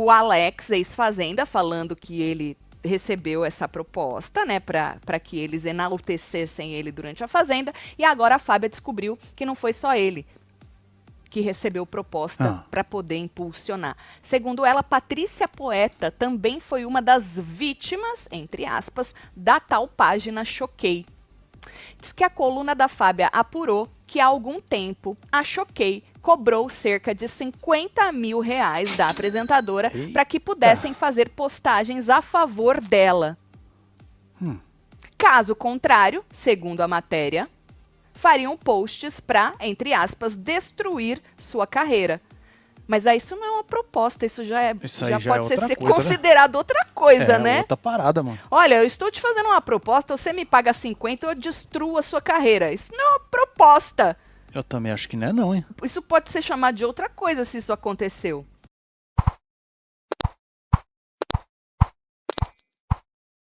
o Alex, ex-Fazenda, falando que ele recebeu essa proposta, né, para que eles enaltecessem ele durante a Fazenda, e agora a Fábia descobriu que não foi só ele que recebeu proposta para poder impulsionar. Segundo ela, Patrícia Poeta também foi uma das vítimas, entre aspas, da tal página Choquei. Diz que a coluna da Fábia apurou que há algum tempo a Choquei cobrou cerca de 50 mil reais da apresentadora para que pudessem fazer postagens a favor dela. Caso contrário, segundo a matéria, fariam posts para, entre aspas, destruir sua carreira. Mas aí isso não é uma proposta, isso já pode ser considerado outra coisa, né? Outra parada, mano. Olha, eu estou te fazendo uma proposta, você me paga 50, eu destruo a sua carreira. Isso não é uma proposta. Eu também acho que não é não, hein? Isso pode ser chamado de outra coisa se isso aconteceu.